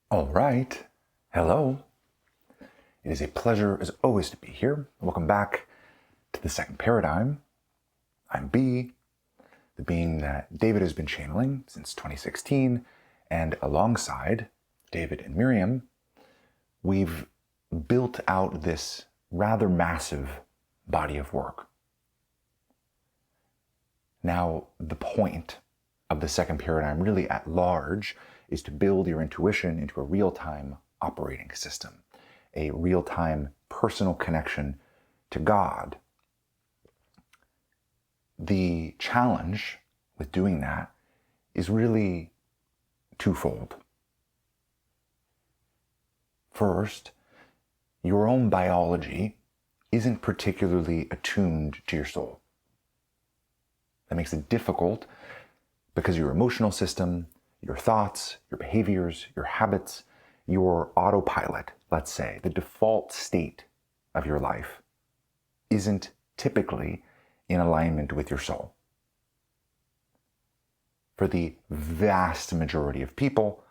All right. Hello. It is a pleasure, as always, to be here. Welcome back to the second paradigm. I'm B, the being that David has been channeling since 2016, and alongside David and Miriam, we've built out this rather massive body of work. Now, the point of the second paradigm, really at large, is to build your intuition into a real-time operating system, a real-time personal connection to God. The challenge with doing that is really twofold. First, your own biology isn't particularly attuned to your soul. That makes it difficult because your emotional system, your thoughts, your behaviors, your habits, your autopilot, let's say, the default state of your life, isn't typically in alignment with your soul. For the vast majority of people,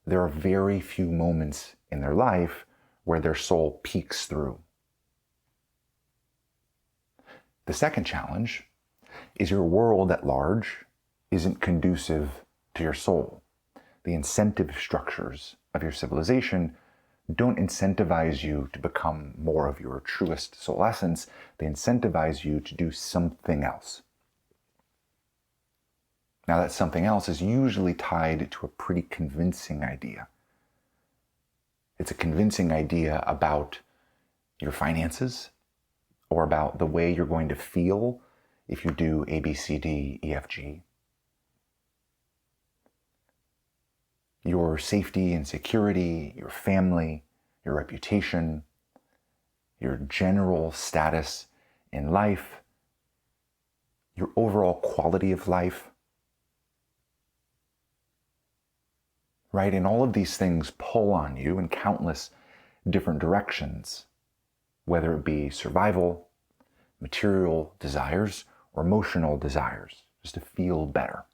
there are very few moments in their life where their soul peeks through. The second challenge is your world at large isn't conducive to your soul. The incentive structures of your civilization don't incentivize you to become more of your truest soul essence. They incentivize you to do something else. Now, that something else is usually tied to a pretty convincing idea. It's a convincing idea about your finances or about the way you're going to feel if you do A, B, C, D, E, F, G. Your safety and security, your family, your reputation, your general status in life, your overall quality of life. Right? And all of these things pull on you in countless different directions, whether it be survival, material desires, or emotional desires, just to feel better.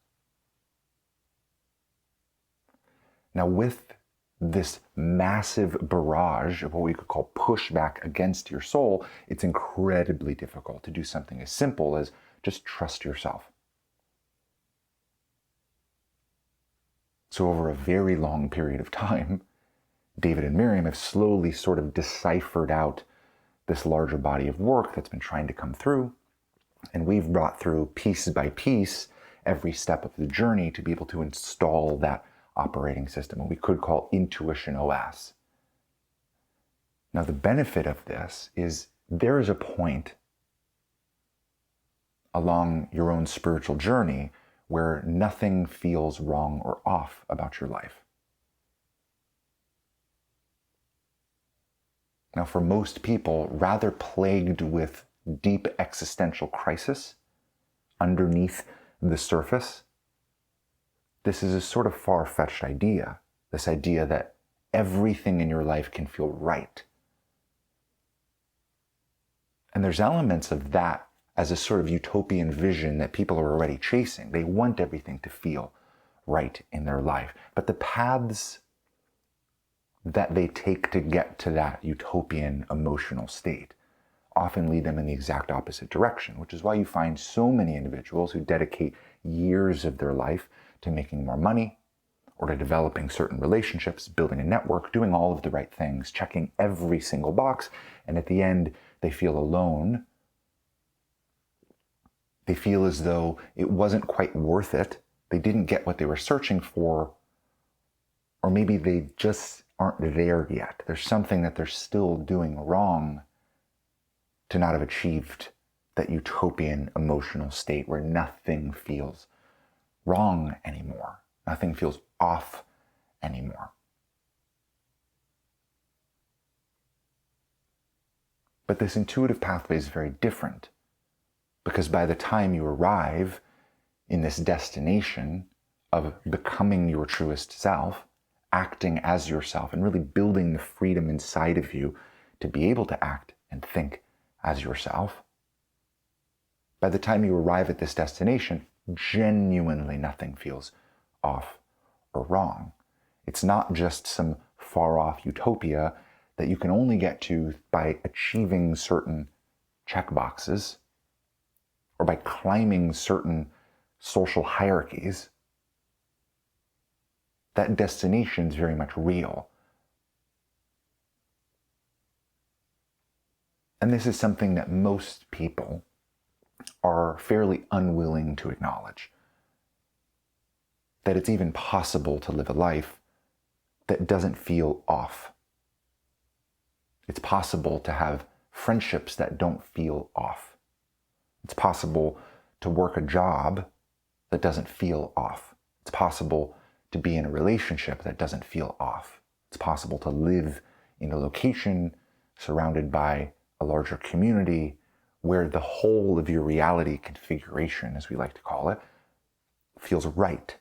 Now, with this massive barrage of what we could call pushback against your soul, it's incredibly difficult to do something as simple as just trust yourself. So over a very long period of time, David and Miriam have slowly sort of deciphered out this larger body of work that's been trying to come through. And we've brought through piece by piece every step of the journey to be able to install that operating system, what we could call Intuition OS. Now, the benefit of this is there is a point along your own spiritual journey where nothing feels wrong or off about your life. Now, for most people, rather plagued with deep existential crisis underneath the surface, this is a sort of far-fetched idea, this idea that everything in your life can feel right. And there's elements of that as a sort of utopian vision that people are already chasing. They want everything to feel right in their life. But the paths that they take to get to that utopian emotional state often lead them in the exact opposite direction, which is why you find so many individuals who dedicate years of their life to making more money or to developing certain relationships, building a network, doing all of the right things, checking every single box, and at the end, they feel alone. They feel as though it wasn't quite worth it. They didn't get what they were searching for, or maybe they just aren't there yet. There's something that they're still doing wrong to not have achieved that utopian emotional state where nothing feels wrong anymore. Nothing feels off anymore. But this intuitive pathway is very different, because by the time you arrive in this destination of becoming your truest self, acting as yourself, and really building the freedom inside of you to be able to act and think as yourself, by the time you arrive at this destination, genuinely nothing feels off or wrong. It's not just some far off utopia that you can only get to by achieving certain checkboxes or by climbing certain social hierarchies, that destination is very much real. And this is something that most people are fairly unwilling to acknowledge. That it's even possible to live a life that doesn't feel off. It's possible to have friendships that don't feel off. It's possible to work a job that doesn't feel off. It's possible to be in a relationship that doesn't feel off. It's possible to live in a location surrounded by a larger community where the whole of your reality configuration, as we like to call it, feels right.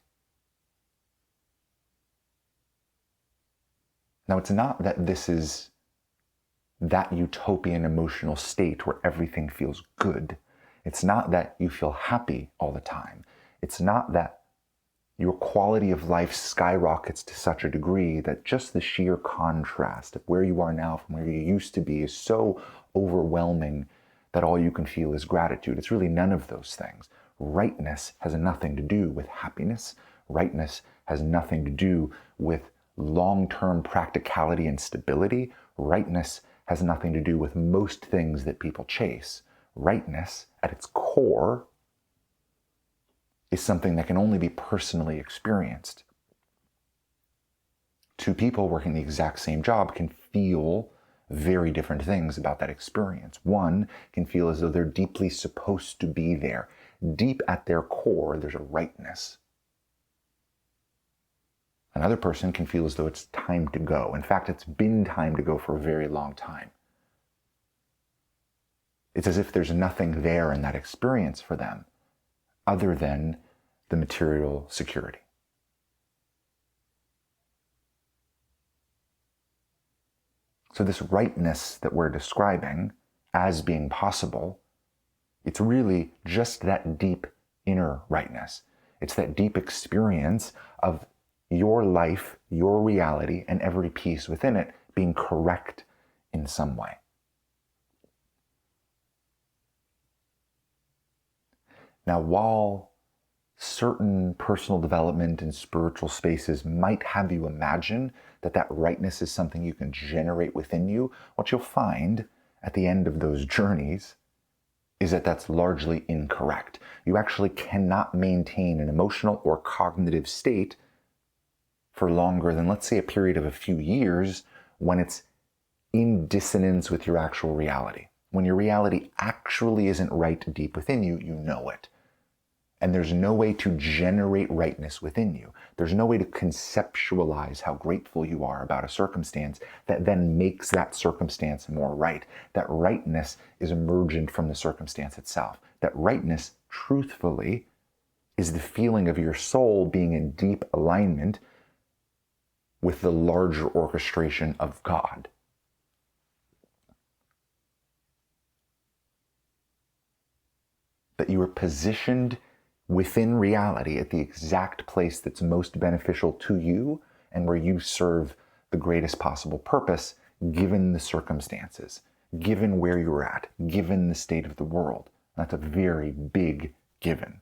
Now, it's not that this is that utopian emotional state where everything feels good. It's not that you feel happy all the time. It's not that your quality of life skyrockets to such a degree that just the sheer contrast of where you are now from where you used to be is so overwhelming that all you can feel is gratitude. It's really none of those things. Rightness has nothing to do with happiness. Rightness has nothing to do with long-term practicality and stability. Rightness has nothing to do with most things that people chase. Rightness, at its core, is something that can only be personally experienced. Two people working the exact same job can feel very different things about that experience. One can feel as though they're deeply supposed to be there. Deep at their core, there's a rightness. Another person can feel as though it's time to go. In fact, it's been time to go for a very long time. It's as if there's nothing there in that experience for them other than the material security. So this rightness that we're describing as being possible, it's really just that deep inner rightness. It's that deep experience of your life, your reality, and every piece within it being correct in some way. Now, while certain personal development and spiritual spaces might have you imagine that that rightness is something you can generate within you, what you'll find at the end of those journeys is that that's largely incorrect. You actually cannot maintain an emotional or cognitive state for longer than, let's say, a period of a few years when it's in dissonance with your actual reality. When your reality actually isn't right deep within you, you know it. And there's no way to generate rightness within you. There's no way to conceptualize how grateful you are about a circumstance that then makes that circumstance more right. That rightness is emergent from the circumstance itself. That rightness, truthfully, is the feeling of your soul being in deep alignment with the larger orchestration of God. That you are positioned within reality at the exact place that's most beneficial to you and where you serve the greatest possible purpose given the circumstances, given where you're at, given the state of the world. That's a very big given.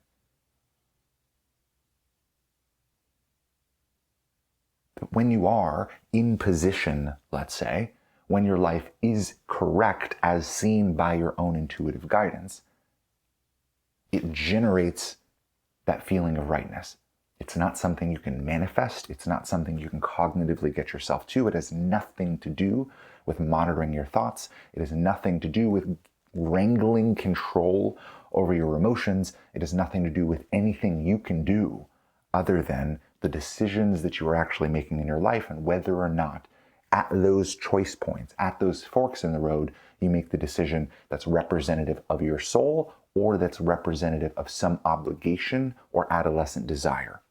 But when you are in position, let's say, when your life is correct as seen by your own intuitive guidance, it generates that feeling of rightness. It's not something you can manifest. It's not something you can cognitively get yourself to. It has nothing to do with monitoring your thoughts. It has nothing to do with wrangling control over your emotions. It has nothing to do with anything you can do other than the decisions that you are actually making in your life and whether or not at those choice points, at those forks in the road, you make the decision that's representative of your soul or that's representative of some obligation or adolescent desire.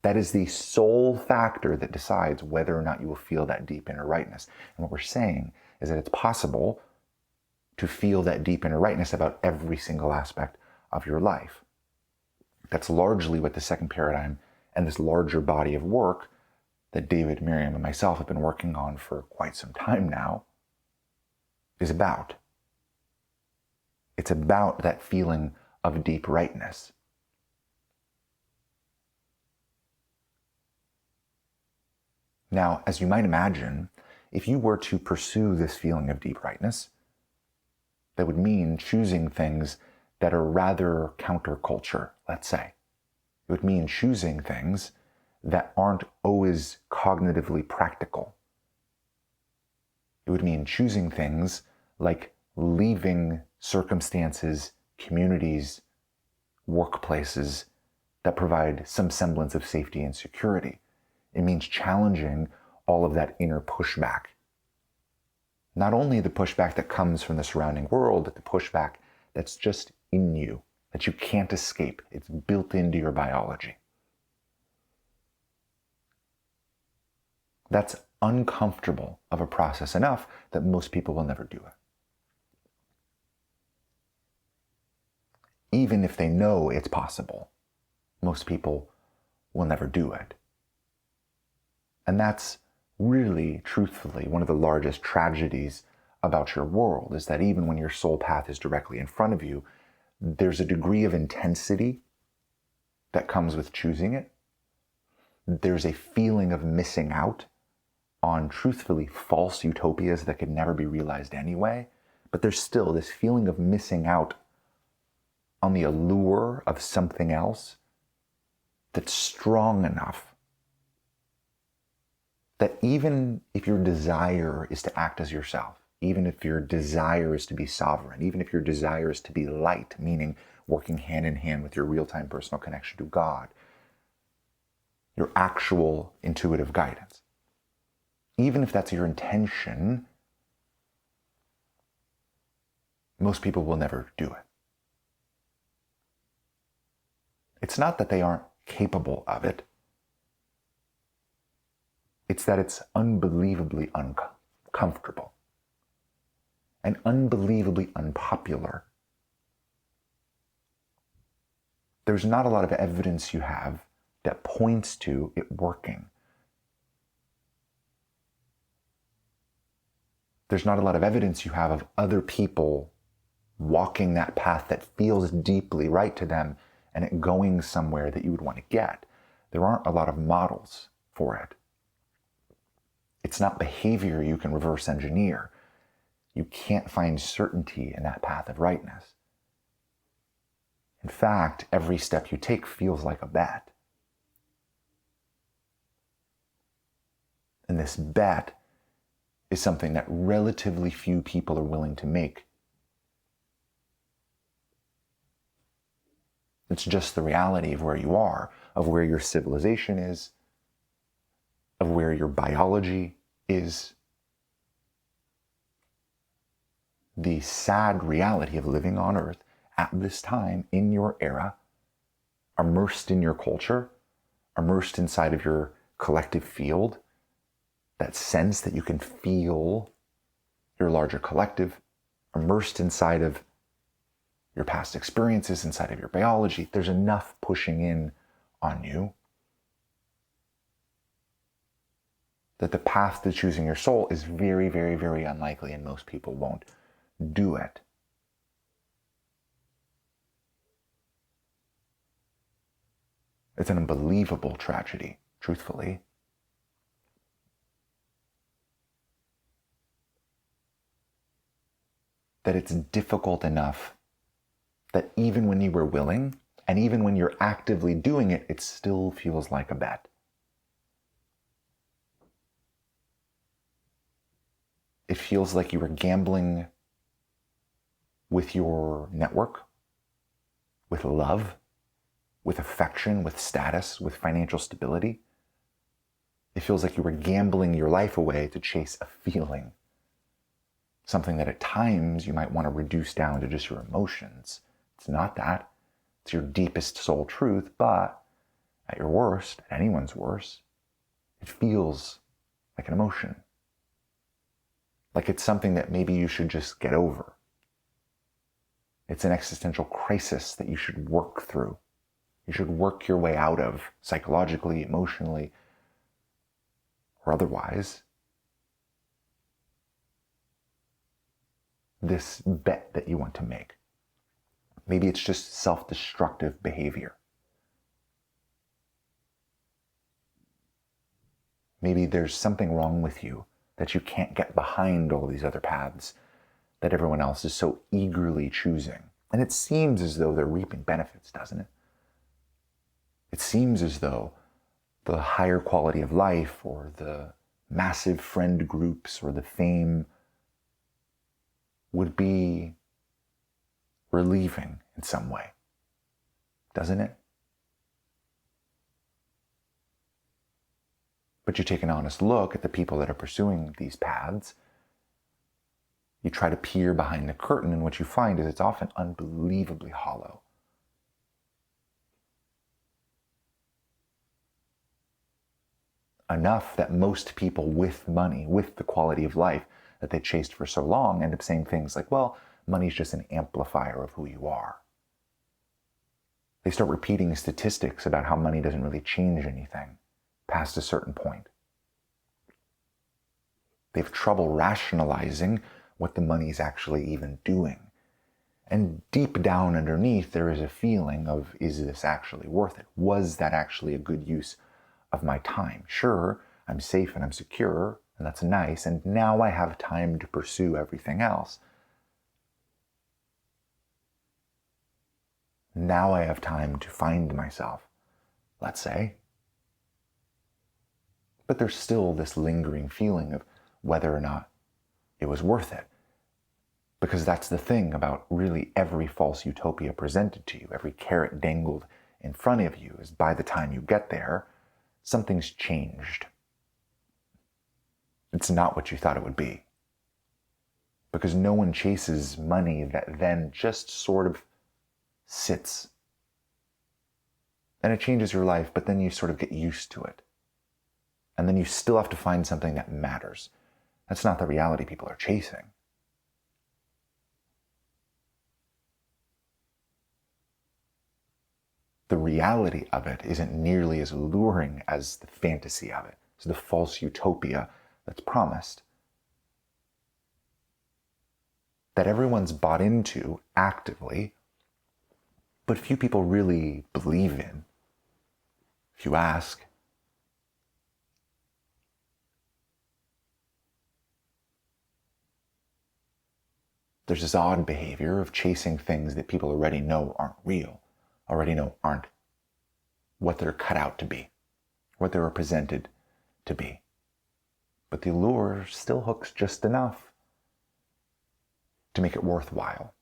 That is the sole factor that decides whether or not you will feel that deep inner rightness. And what we're saying is that it's possible to feel that deep inner rightness about every single aspect of your life. That's largely what the second paradigm and this larger body of work that David, Miriam, and myself have been working on for quite some time now is about. It's about that feeling of deep rightness. Now, as you might imagine, if you were to pursue this feeling of deep rightness, that would mean choosing things that are rather counterculture, let's say. It would mean choosing things that aren't always cognitively practical. It would mean choosing things like leaving circumstances, communities, workplaces that provide some semblance of safety and security. It means challenging all of that inner pushback. Not only the pushback that comes from the surrounding world, but the pushback that's just in you, that you can't escape. It's built into your biology. That's uncomfortable of a process enough that most people will never do it. Even if they know it's possible, most people will never do it. And that's really, truthfully, one of the largest tragedies about your world, is that even when your soul path is directly in front of you, there's a degree of intensity that comes with choosing it. There's a feeling of missing out on, truthfully, false utopias that could never be realized anyway. But there's still this feeling of missing out on the allure of something else that's strong enough that even if your desire is to act as yourself, even if your desire is to be sovereign, even if your desire is to be light, meaning working hand in hand with your real-time personal connection to God, your actual intuitive guidance, even if that's your intention, most people will never do it. It's not that they aren't capable of it. It's that it's unbelievably uncomfortable and unbelievably unpopular. There's not a lot of evidence you have that points to it working. There's not a lot of evidence you have of other people walking that path that feels deeply right to them and it going somewhere that you would want to get. There aren't a lot of models for it. It's not behavior you can reverse engineer. You can't find certainty in that path of rightness. In fact, every step you take feels like a bet. And this bet is something that relatively few people are willing to make. It's just the reality of where you are, of where your civilization is, of where your biology is. The sad reality of living on Earth at this time, in your era, immersed in your culture, immersed inside of your collective field, that sense that you can feel your larger collective, immersed inside of your past experiences, inside of your biology. There's enough pushing in on you that the path to choosing your soul is very, very, very unlikely, and most people won't do it. It's an unbelievable tragedy, truthfully. That it's difficult enough that even when you were willing, and even when you're actively doing it, it still feels like a bet. It feels like you were gambling with your network, with love, with affection, with status, with financial stability. It feels like you were gambling your life away to chase a feeling. Something that at times you might want to reduce down to just your emotions. It's not that. It's your deepest soul truth, but at your worst, at anyone's worst, it feels like an emotion. Like it's something that maybe you should just get over. It's an existential crisis that you should work through. You should work your way out of psychologically, emotionally. or otherwise, this bet that you want to make. Maybe it's just self-destructive behavior. Maybe there's something wrong with you that you can't get behind all these other paths that everyone else is so eagerly choosing. And it seems as though they're reaping benefits, doesn't it? It seems as though the higher quality of life or the massive friend groups or the fame would be relieving in some way, doesn't it? But you take an honest look at the people that are pursuing these paths, you try to peer behind the curtain, and what you find is it's often unbelievably hollow. Enough that most people with money, with the quality of life that they chased for so long, end up saying things like, well, money's just an amplifier of who you are. They start repeating statistics about how money doesn't really change anything past a certain point. They have trouble rationalizing what the money is actually even doing. And deep down underneath, there is a feeling of, is this actually worth it? Was that actually a good use of my time? Sure, I'm safe and I'm secure, and that's nice, and now I have time to pursue everything else. Now I have time to find myself, let's say. But there's still this lingering feeling of whether or not it was worth it. Because that's the thing about really every false utopia presented to you, every carrot dangled in front of you, is by the time you get there, something's changed. It's not what you thought it would be. Because no one chases money that then just sort of sits. And it changes your life, but then you sort of get used to it. And then you still have to find something that matters. That's not the reality people are chasing. The reality of it isn't nearly as alluring as the fantasy of it. It's the false utopia that's promised. That everyone's bought into actively, but few people really believe in. If you ask, there's this odd behavior of chasing things that people already know aren't real, already know aren't what they're cut out to be, what they're presented to be. But the allure still hooks just enough to make it worthwhile.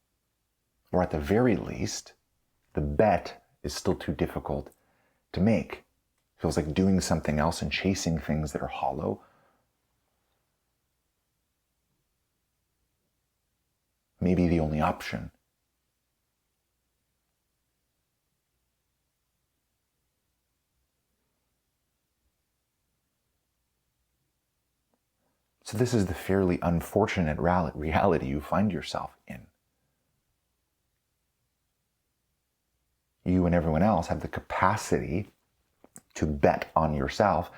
Or at the very least, the bet is still too difficult to make. It feels like doing something else and chasing things that are hollow may be the only option. So this is the fairly unfortunate reality you find yourself in. You and everyone else have the capacity to bet on yourself,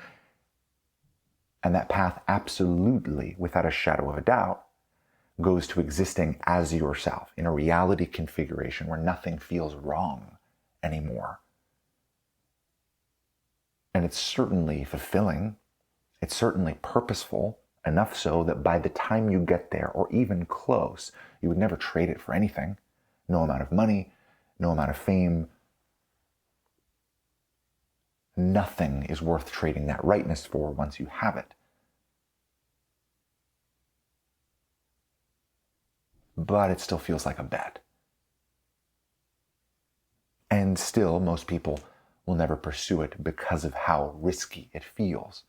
and that path absolutely, without a shadow of a doubt, goes to existing as yourself in a reality configuration where nothing feels wrong anymore. And it's certainly fulfilling, it's certainly purposeful, enough so that by the time you get there, or even close, you would never trade it for anything. No amount of money, no amount of fame. Nothing is worth trading that rightness for once you have it. But it still feels like a bet. And still, most people will never pursue it because of how risky it feels.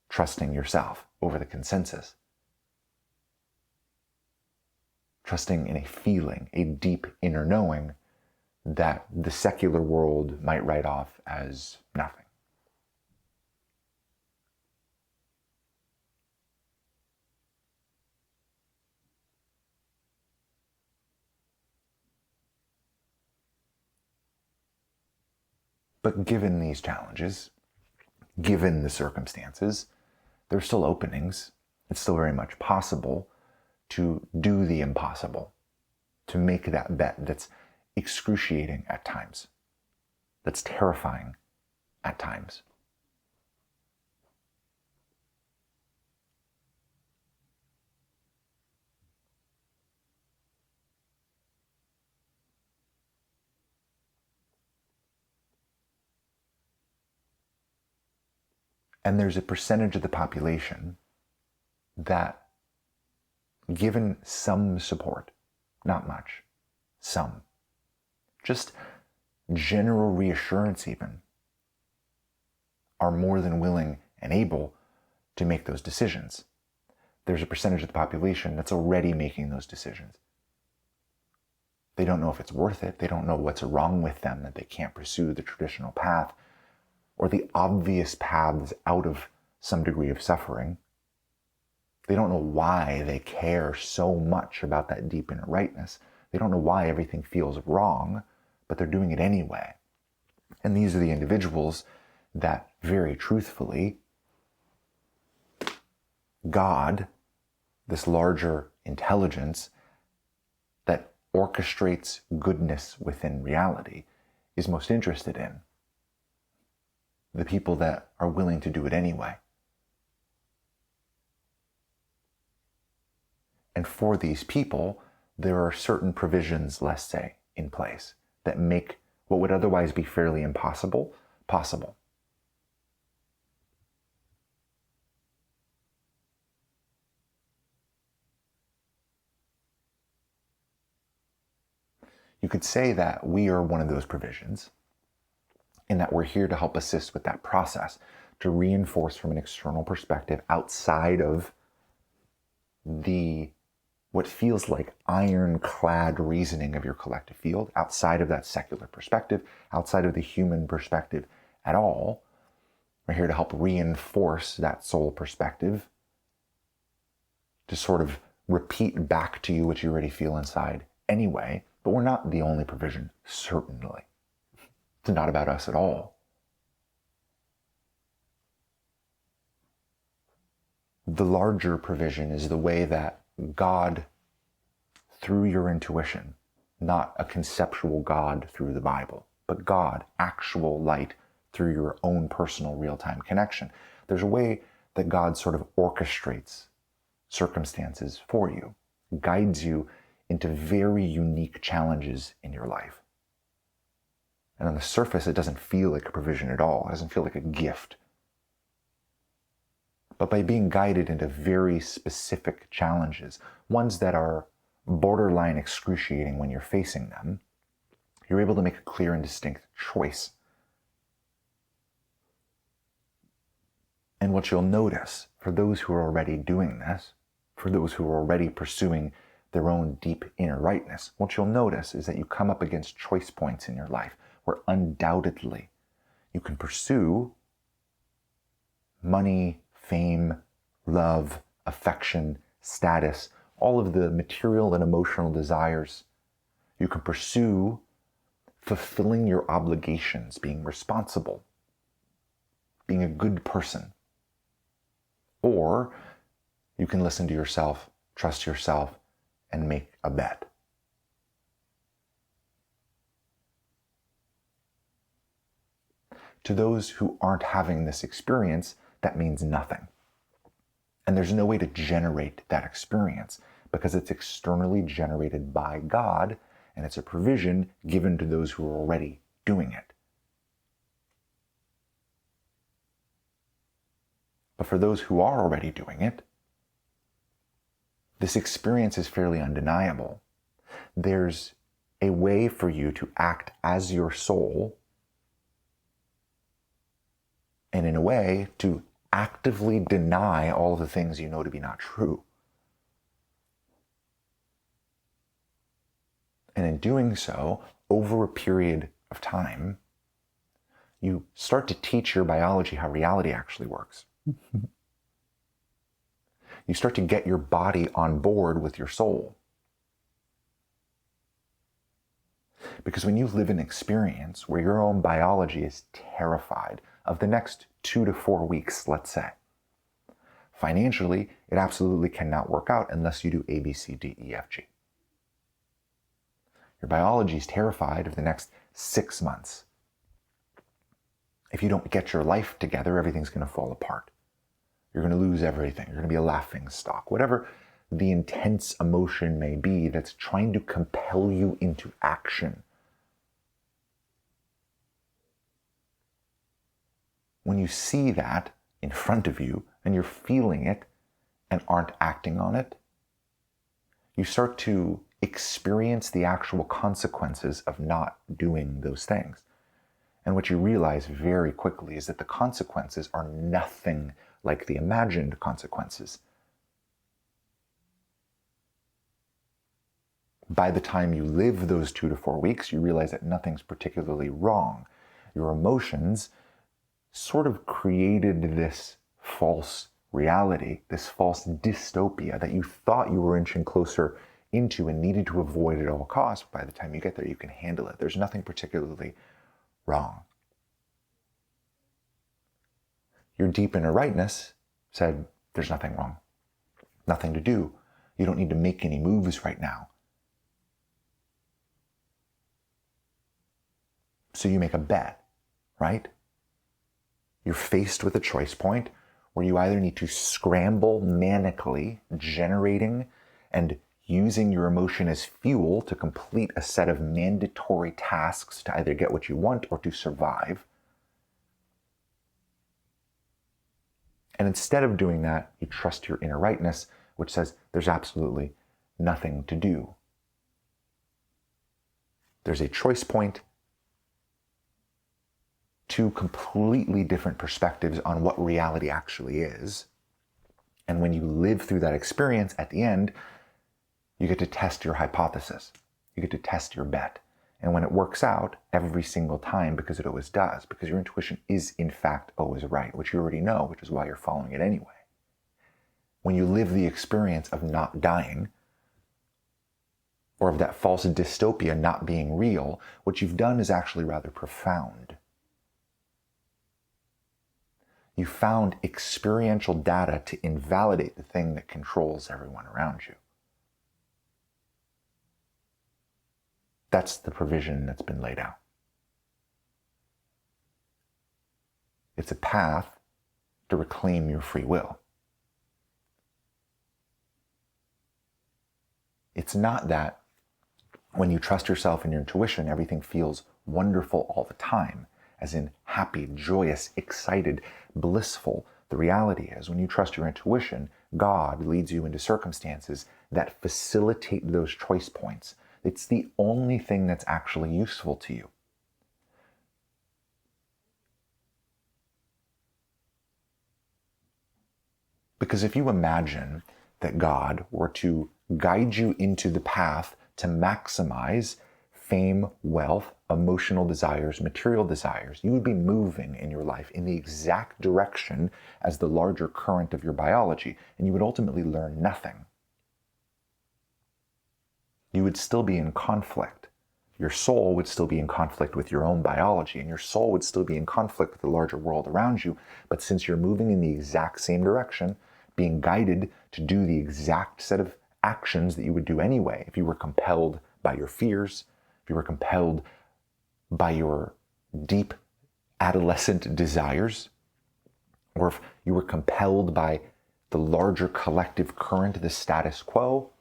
Trusting yourself over the consensus. Trusting in a feeling, a deep inner knowing that the secular world might write off as nothing. But given these challenges, given the circumstances, there's still openings. It's still very much possible to do the impossible, to make that bet that's excruciating at times, that's terrifying at times. And there's a percentage of the population that, given some support, not much, some, just general reassurance even, are more than willing and able to make those decisions. There's a percentage of the population that's already making those decisions. They don't know if it's worth it. They don't know what's wrong with them, that they can't pursue the traditional path or the obvious paths out of some degree of suffering. They don't know why they care so much about that deep inner rightness. They don't know why everything feels wrong, but they're doing it anyway. And these are the individuals that, very truthfully, God, this larger intelligence that orchestrates goodness within reality, is most interested in. The people that are willing to do it anyway. And for these people, there are certain provisions, let's say, in place that make what would otherwise be fairly impossible, possible. You could say that we are one of those provisions, in that we're here to help assist with that process, to reinforce from an external perspective outside of what feels like ironclad reasoning of your collective field, outside of that secular perspective, outside of the human perspective at all. We're here to help reinforce that soul perspective, to sort of repeat back to you what you already feel inside anyway, but we're not the only provision, certainly. It's not about us at all. The larger provision is the way that God, through your intuition, not a conceptual God through the Bible, but God, actual light, through your own personal real-time connection. There's a way that God sort of orchestrates circumstances for you, guides you into very unique challenges in your life. And on the surface, it doesn't feel like a provision at all. It doesn't feel like a gift. But by being guided into very specific challenges, ones that are borderline excruciating when you're facing them, you're able to make a clear and distinct choice. And what you'll notice, for those who are already doing this, for those who are already pursuing their own deep inner rightness, what you'll notice is that you come up against choice points in your life where undoubtedly you can pursue money, fame, love, affection, status, all of the material and emotional desires. You can pursue fulfilling your obligations, being responsible, being a good person. Or you can listen to yourself, trust yourself, and make a bet. To those who aren't having this experience, that means nothing. And there's no way to generate that experience because it's externally generated by God, and it's a provision given to those who are already doing it. But for those who are already doing it, this experience is fairly undeniable. There's a way for you to act as your soul, and in a way to actively deny all the things you know to be not true. And in doing so, over a period of time, you start to teach your biology how reality actually works. You start to get your body on board with your soul. Because when you live an experience where your own biology is terrified of the next 2 to 4 weeks, let's say. Financially, it absolutely cannot work out unless you do A, B, C, D, E, F, G. Your biology is terrified of the next 6 months. If you don't get your life together, everything's going to fall apart. You're going to lose everything. You're going to be a laughing stock. Whatever the intense emotion may be that's trying to compel you into action. When you see that in front of you and you're feeling it and aren't acting on it, you start to experience the actual consequences of not doing those things. And what you realize very quickly is that the consequences are nothing like the imagined consequences. By the time you live those 2 to 4 weeks, you realize that nothing's particularly wrong. Your emotions sort of created this false reality, this false dystopia that you thought you were inching closer into and needed to avoid at all costs. By the time you get there, you can handle it. There's nothing particularly wrong. Your deep inner rightness said, there's nothing wrong. Nothing to do. You don't need to make any moves right now. So you make a bet, right? You're faced with a choice point where you either need to scramble manically, generating and using your emotion as fuel to complete a set of mandatory tasks to either get what you want or to survive. And instead of doing that, you trust your inner rightness, which says there's absolutely nothing to do. There's a choice point, two completely different perspectives on what reality actually is. And when you live through that experience, at the end, you get to test your hypothesis. You get to test your bet. And when it works out every single time, because it always does, because your intuition is in fact always right, which you already know, which is why you're following it anyway. When you live the experience of not dying, or of that false dystopia not being real, what you've done is actually rather profound. You found experiential data to invalidate the thing that controls everyone around you. That's the provision that's been laid out. It's a path to reclaim your free will. It's not that when you trust yourself and your intuition, everything feels wonderful all the time, as in happy, joyous, excited, blissful. The reality is, when you trust your intuition, God leads you into circumstances that facilitate those choice points. It's the only thing that's actually useful to you. Because if you imagine that God were to guide you into the path to maximize fame, wealth, emotional desires, material desires, you would be moving in your life in the exact direction as the larger current of your biology, and you would ultimately learn nothing. You would still be in conflict. Your soul would still be in conflict with your own biology, and your soul would still be in conflict with the larger world around you. But since you're moving in the exact same direction, being guided to do the exact set of actions that you would do anyway, if you were compelled by your fears, if you were compelled by your deep adolescent desires, or if you were compelled by the larger collective current, the status quo,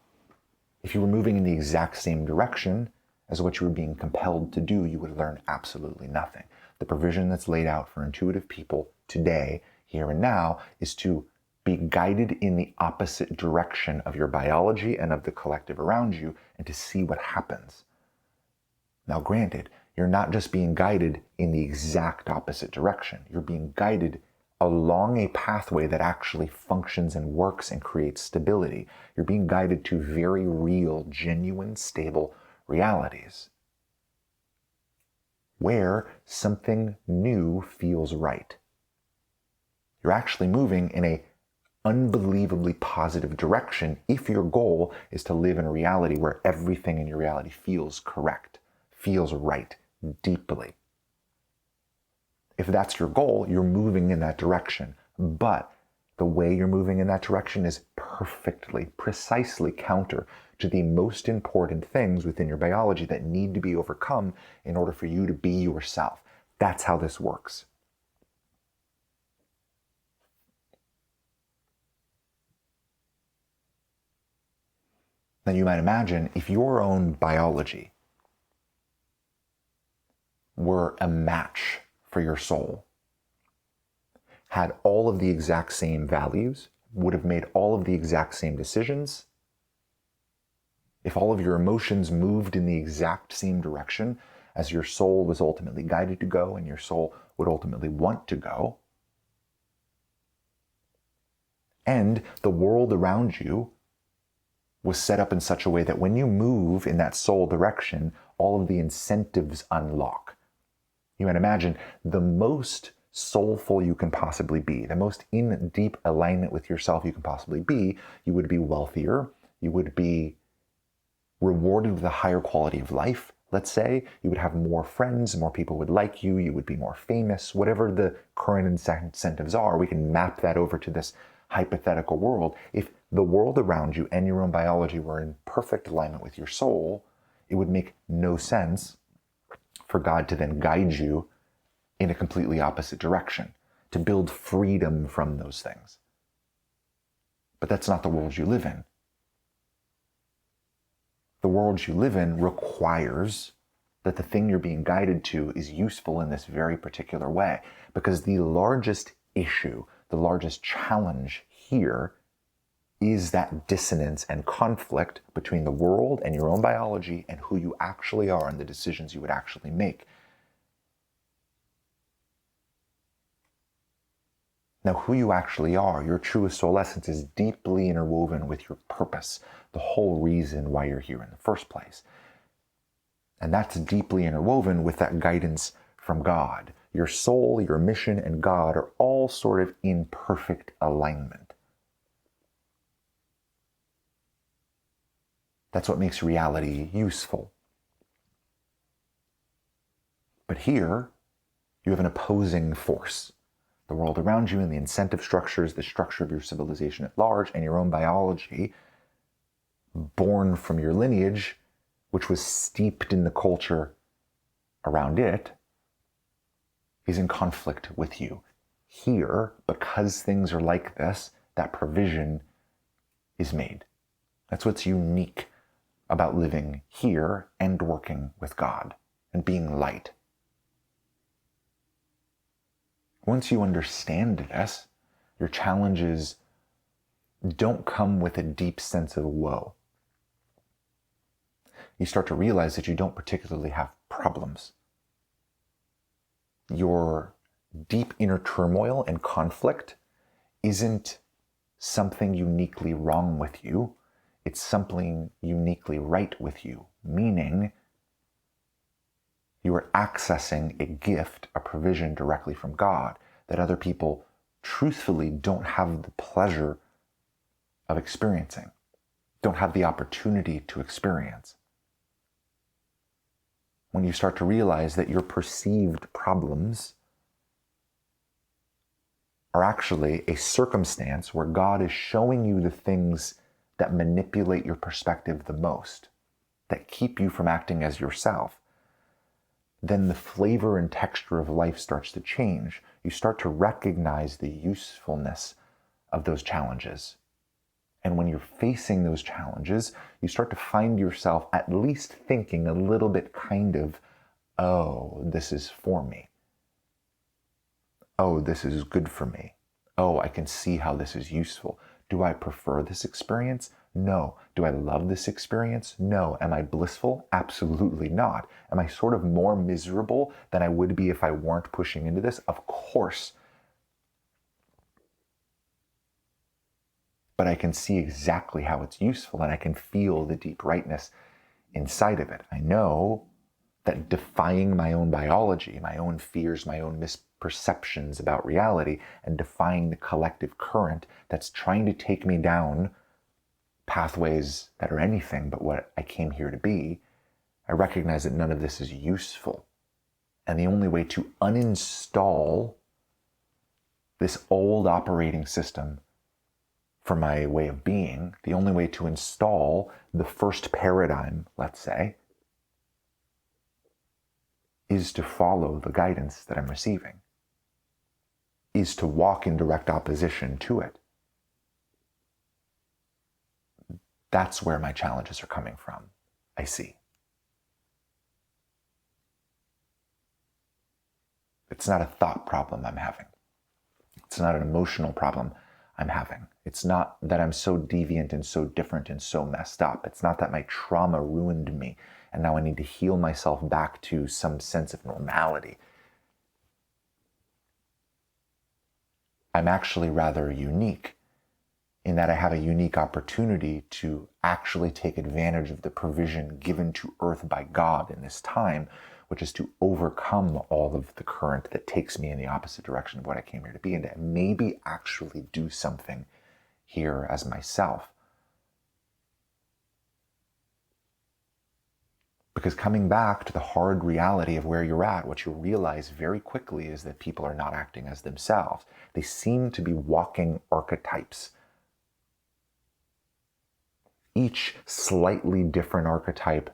if you were moving in the exact same direction as what you were being compelled to do, you would learn absolutely nothing. The provision that's laid out for intuitive people today, here and now, is to be guided in the opposite direction of your biology and of the collective around you, and to see what happens. Now, granted, you're not just being guided in the exact opposite direction. You're being guided along a pathway that actually functions and works and creates stability. You're being guided to very real, genuine, stable realities where something new feels right. You're actually moving in a unbelievably positive direction if your goal is to live in a reality where everything in your reality feels correct, feels right, deeply. If that's your goal, you're moving in that direction. But the way you're moving in that direction is perfectly, precisely counter to the most important things within your biology that need to be overcome in order for you to be yourself. That's how this works. Now you might imagine if your own biology were a match for your soul, had all of the exact same values, would have made all of the exact same decisions, if all of your emotions moved in the exact same direction as your soul was ultimately guided to go and your soul would ultimately want to go, and the world around you was set up in such a way that when you move in that soul direction, all of the incentives unlock. You might imagine the most soulful you can possibly be, the most in deep alignment with yourself you can possibly be, you would be wealthier, you would be rewarded with a higher quality of life, let's say, you would have more friends, more people would like you, you would be more famous, whatever the current incentives are, we can map that over to this hypothetical world. If the world around you and your own biology were in perfect alignment with your soul, it would make no sense for God to then guide you in a completely opposite direction, to build freedom from those things. But that's not the world you live in. The world you live in requires that the thing you're being guided to is useful in this very particular way, because the largest issue, the largest challenge here is that dissonance and conflict between the world and your own biology and who you actually are and the decisions you would actually make. Now, who you actually are, your truest soul essence, is deeply interwoven with your purpose, the whole reason why you're here in the first place. And that's deeply interwoven with that guidance from God. Your soul, your mission, and God are all sort of in perfect alignment. That's what makes reality useful. But here, you have an opposing force. The world around you and the incentive structures, the structure of your civilization at large, and your own biology, born from your lineage, which was steeped in the culture around it, is in conflict with you. Here, because things are like this, that provision is made. That's what's unique about living here and working with God and being light. Once you understand this, your challenges don't come with a deep sense of woe. You start to realize that you don't particularly have problems. Your deep inner turmoil and conflict isn't something uniquely wrong with you. It's something uniquely right with you, meaning you are accessing a gift, a provision directly from God that other people truthfully don't have the pleasure of experiencing, don't have the opportunity to experience. When you start to realize that your perceived problems are actually a circumstance where God is showing you the things that manipulate your perspective the most, that keep you from acting as yourself, then the flavor and texture of life starts to change. You start to recognize the usefulness of those challenges. And when you're facing those challenges, you start to find yourself at least thinking a little bit kind of, oh, this is for me. Oh, this is good for me. Oh, I can see how this is useful. Do I prefer this experience? No. Do I love this experience? No. Am I blissful? Absolutely not. Am I sort of more miserable than I would be if I weren't pushing into this? Of course. But I can see exactly how it's useful and I can feel the deep rightness inside of it. I know that defying my own biology, my own fears, my own misperceptions about reality, and defying the collective current that's trying to take me down pathways that are anything but what I came here to be, I recognize that none of this is useful. And the only way to uninstall this old operating system for my way of being, the only way to install the first paradigm, let's say, is to follow the guidance that I'm receiving, is to walk in direct opposition to it. That's where my challenges are coming from, I see. It's not a thought problem I'm having. It's not an emotional problem I'm having. It's not that I'm so deviant and so different and so messed up. It's not that my trauma ruined me and now I need to heal myself back to some sense of normality. I'm actually rather unique in that I have a unique opportunity to actually take advantage of the provision given to earth by God in this time, which is to overcome all of the current that takes me in the opposite direction of what I came here to be, and to maybe actually do something here as myself. Because coming back to the hard reality of where you're at, what you realize very quickly is that people are not acting as themselves. They seem to be walking archetypes. Each slightly different archetype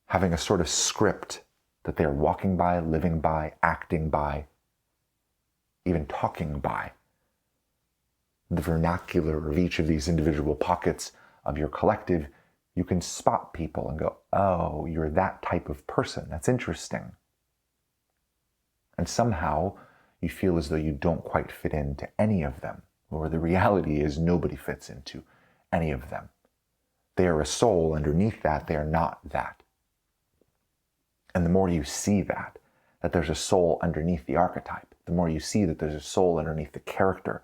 having a sort of script that they're walking by, living by, acting by, even talking by. The vernacular of each of these individual pockets of your collective, you can spot people and go, oh, you're that type of person. That's interesting. And somehow you feel as though you don't quite fit into any of them, or the reality is nobody fits into any of them. They are a soul underneath that. They are not that. And the more you see that there's a soul underneath the archetype, the more you see that there's a soul underneath the character,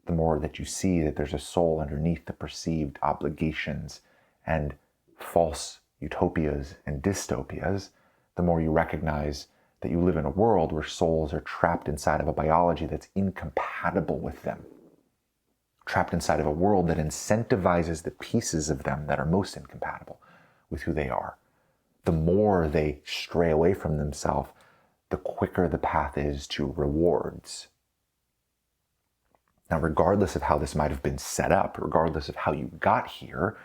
the more that you see that there's a soul underneath the perceived obligations and false utopias and dystopias, the more you recognize that you live in a world where souls are trapped inside of a biology that's incompatible with them, trapped inside of a world that incentivizes the pieces of them that are most incompatible with who they are. The more they stray away from themselves, the quicker the path is to rewards. Now, regardless of how this might have been set up, regardless of how you got here,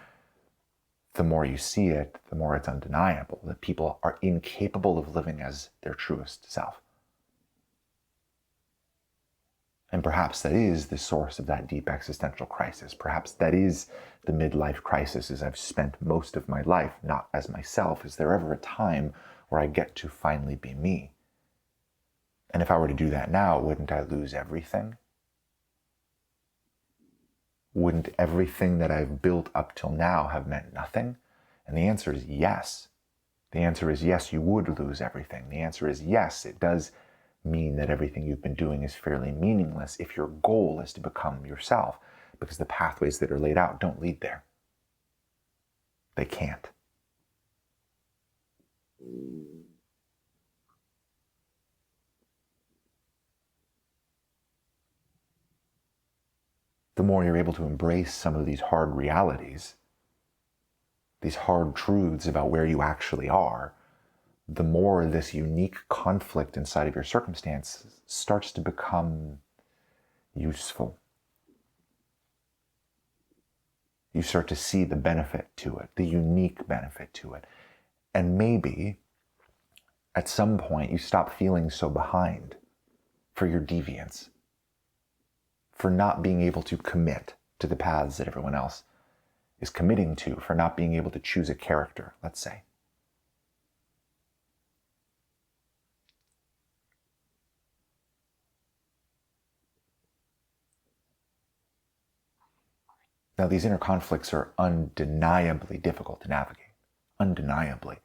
the more you see it, the more it's undeniable that people are incapable of living as their truest self. And perhaps that is the source of that deep existential crisis. Perhaps that is the midlife crisis, as I've spent most of my life not as myself. Is there ever a time where I get to finally be me? And if I were to do that now, wouldn't I lose everything? Wouldn't everything that I've built up till now have meant nothing? And the answer is yes. The answer is yes, you would lose everything. The answer is yes, it does mean that everything you've been doing is fairly meaningless if your goal is to become yourself, because the pathways that are laid out don't lead there. They can't. The more you're able to embrace some of these hard realities, these hard truths about where you actually are, the more this unique conflict inside of your circumstance starts to become useful. You start to see the benefit to it, the unique benefit to it. And maybe at some point you stop feeling so behind for your deviance, for not being able to commit to the paths that everyone else is committing to, for not being able to choose a character, let's say. Now, these inner conflicts are undeniably difficult to navigate, undeniably.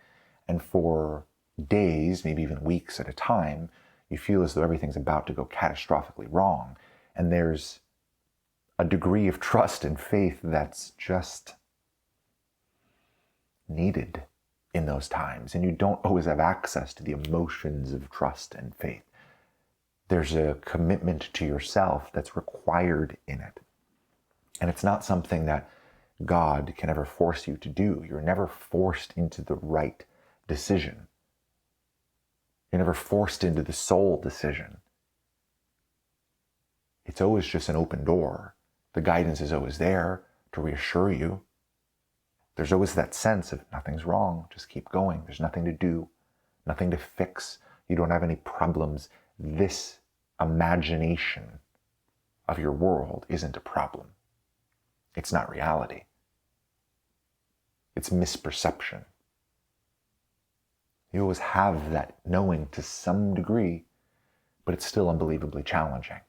And for days, maybe even weeks at a time, you feel as though everything's about to go catastrophically wrong. And there's a degree of trust and faith that's just needed in those times. And you don't always have access to the emotions of trust and faith. There's a commitment to yourself that's required in it. And it's not something that God can ever force you to do. You're never forced into the right decision. You're never forced into the soul decision. It's always just an open door. The guidance is always there to reassure you. There's always that sense of nothing's wrong, just keep going. There's nothing to do, nothing to fix. You don't have any problems. This imagination of your world isn't a problem. It's not reality. It's misperception. You always have that knowing to some degree, but it's still unbelievably challenging.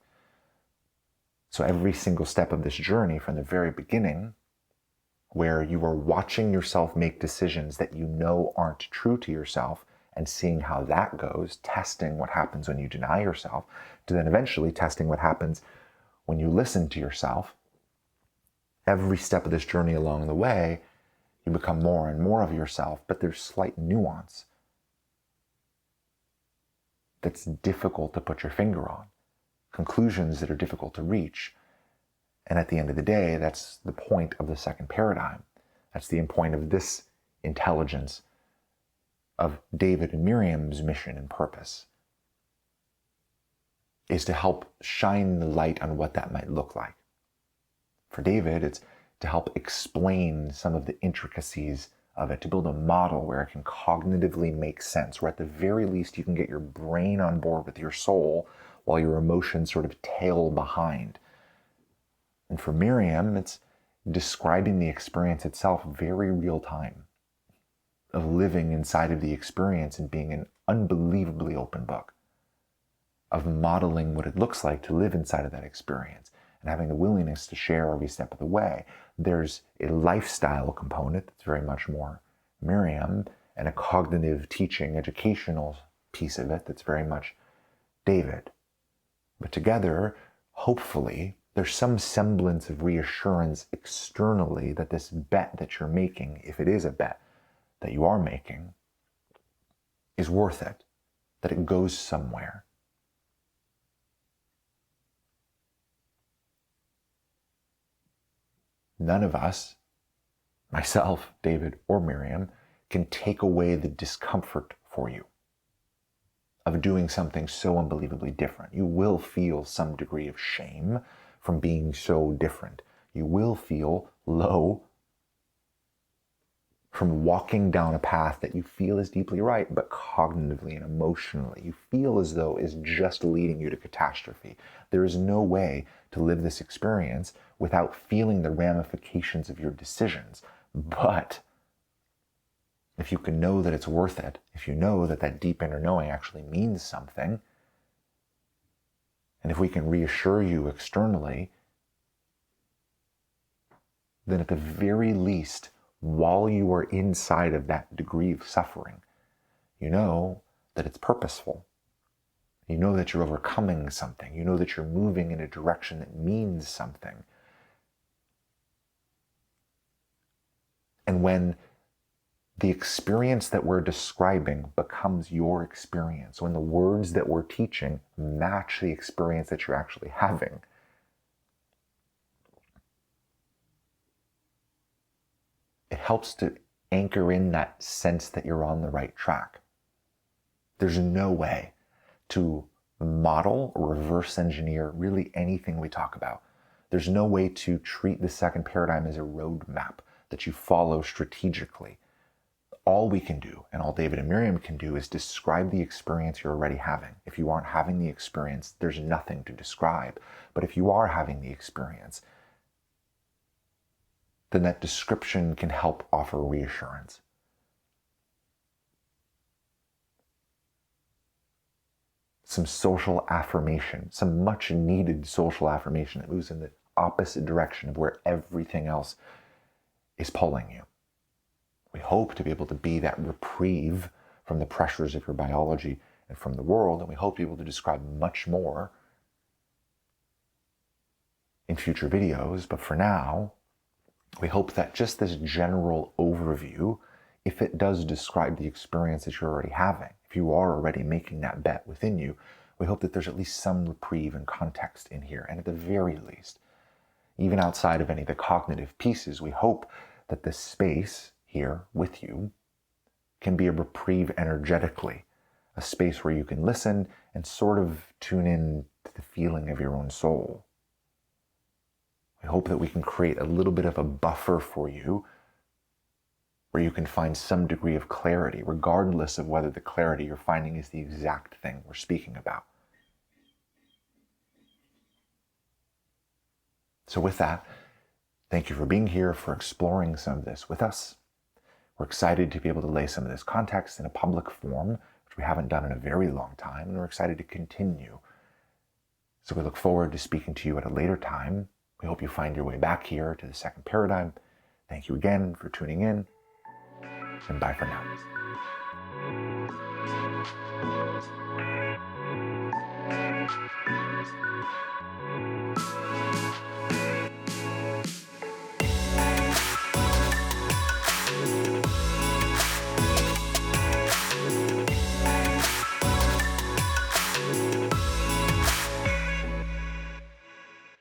So every single step of this journey from the very beginning, where you are watching yourself make decisions that you know aren't true to yourself and seeing how that goes, testing what happens when you deny yourself, to then eventually testing what happens when you listen to yourself. Every step of this journey along the way, you become more and more of yourself, but there's slight nuance that's difficult to put your finger on, conclusions that are difficult to reach. And at the end of the day, that's the point of the second paradigm. That's the point of this intelligence of David and Miriam's mission and purpose, is to help shine the light on what that might look like. For David, it's to help explain some of the intricacies of it, to build a model where it can cognitively make sense, where at the very least you can get your brain on board with your soul while your emotions sort of tail behind. And for Miriam, it's describing the experience itself very real time, of living inside of the experience and being an unbelievably open book, of modeling what it looks like to live inside of that experience and having the willingness to share every step of the way. There's a lifestyle component that's very much more Miriam, and a cognitive teaching, educational piece of it that's very much David. But together, hopefully, there's some semblance of reassurance externally that this bet that you're making, if it is a bet that you are making, is worth it, that it goes somewhere. None of us, myself, David, or Miriam, can take away the discomfort for you of doing something so unbelievably different. You will feel some degree of shame from being so different. You will feel low from walking down a path that you feel is deeply right, but cognitively and emotionally, you feel as though is just leading you to catastrophe. There is no way to live this experience without feeling the ramifications of your decisions. But if you can know that it's worth it, if you know that that deep inner knowing actually means something, and if we can reassure you externally, then at the very least, while you are inside of that degree of suffering, you know that it's purposeful. You know that you're overcoming something. You know that you're moving in a direction that means something. And when the experience that we're describing becomes your experience, when the words that we're teaching match the experience that you're actually having, it helps to anchor in that sense that you're on the right track. There's no way to model or reverse engineer really anything we talk about. There's no way to treat the second paradigm as a roadmap that you follow strategically. All we can do, and all David and Miriam can do, is describe the experience you're already having. If you aren't having the experience, there's nothing to describe. But if you are having the experience, then that description can help offer reassurance. Some social affirmation, some much needed social affirmation that moves in the opposite direction of where everything else is pulling you. We hope to be able to be that reprieve from the pressures of your biology and from the world, and we hope to be able to describe much more in future videos. But for now, we hope that just this general overview, if it does describe the experience that you're already having, if you are already making that bet within you, we hope that there's at least some reprieve and context in here. And at the very least, even outside of any of the cognitive pieces, we hope that this space here with you can be a reprieve energetically a space where you can listen and sort of tune in to the feeling of your own soul. I hope that we can create a little bit of a buffer for you where you can find some degree of clarity, regardless of whether the clarity you're finding is the exact thing we're speaking about. So with that, thank you for being here, for exploring some of this with us. We're excited to be able to lay some of this context in a public form, which we haven't done in a very long time, and we're excited to continue. So we look forward to speaking to you at a later time. We hope you find your way back here to the second paradigm. Thank you again for tuning in, and bye for now.